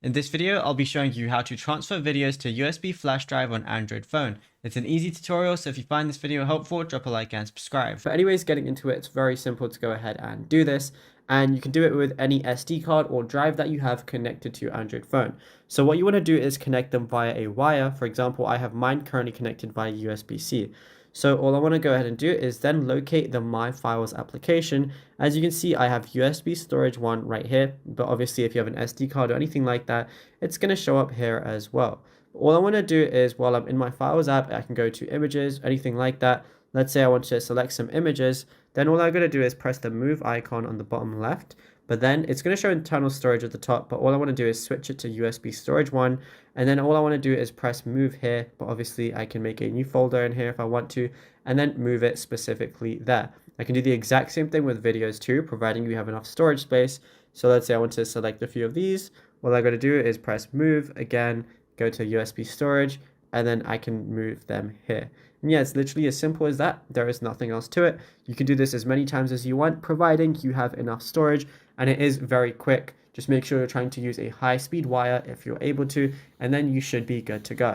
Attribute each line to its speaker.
Speaker 1: In this video, I'll be showing you how to transfer videos to USB flash drive on Android phone. It's an easy tutorial, so if you find this video helpful, drop a like and subscribe.
Speaker 2: But anyways, getting into it, it's very simple to go ahead and do this. And you can do it with any SD card or drive that you have connected to your Android phone. So what you want to do is connect them via a wire. For example, I have mine currently connected via USB-C. So all I want to go ahead and do is then locate the My Files application. As you can see, I have USB storage 1 right here, but obviously if you have an SD card or anything like that, it's going to show up here as well. All I want to do is while I'm in my Files app, I can go to images, anything like that. Let's say I want to select some images, then all I'm going to do is press the move icon on the bottom left, but then it's going to show internal storage at the top, but all I want to do is switch it to USB storage 1, and then all I want to do is press move here, but obviously I can make a new folder in here if I want to, and then move it specifically there. I can do the exact same thing with videos too, providing you have enough storage space. So let's say I want to select a few of these. What I'm going to do is press move again, go to USB storage, and then I can move them here. And yeah, it's literally as simple as that. There is nothing else to it. You can do this as many times as you want, providing you have enough storage, and it is very quick. Just make sure you're trying to use a high-speed wire if you're able to, and then you should be good to go.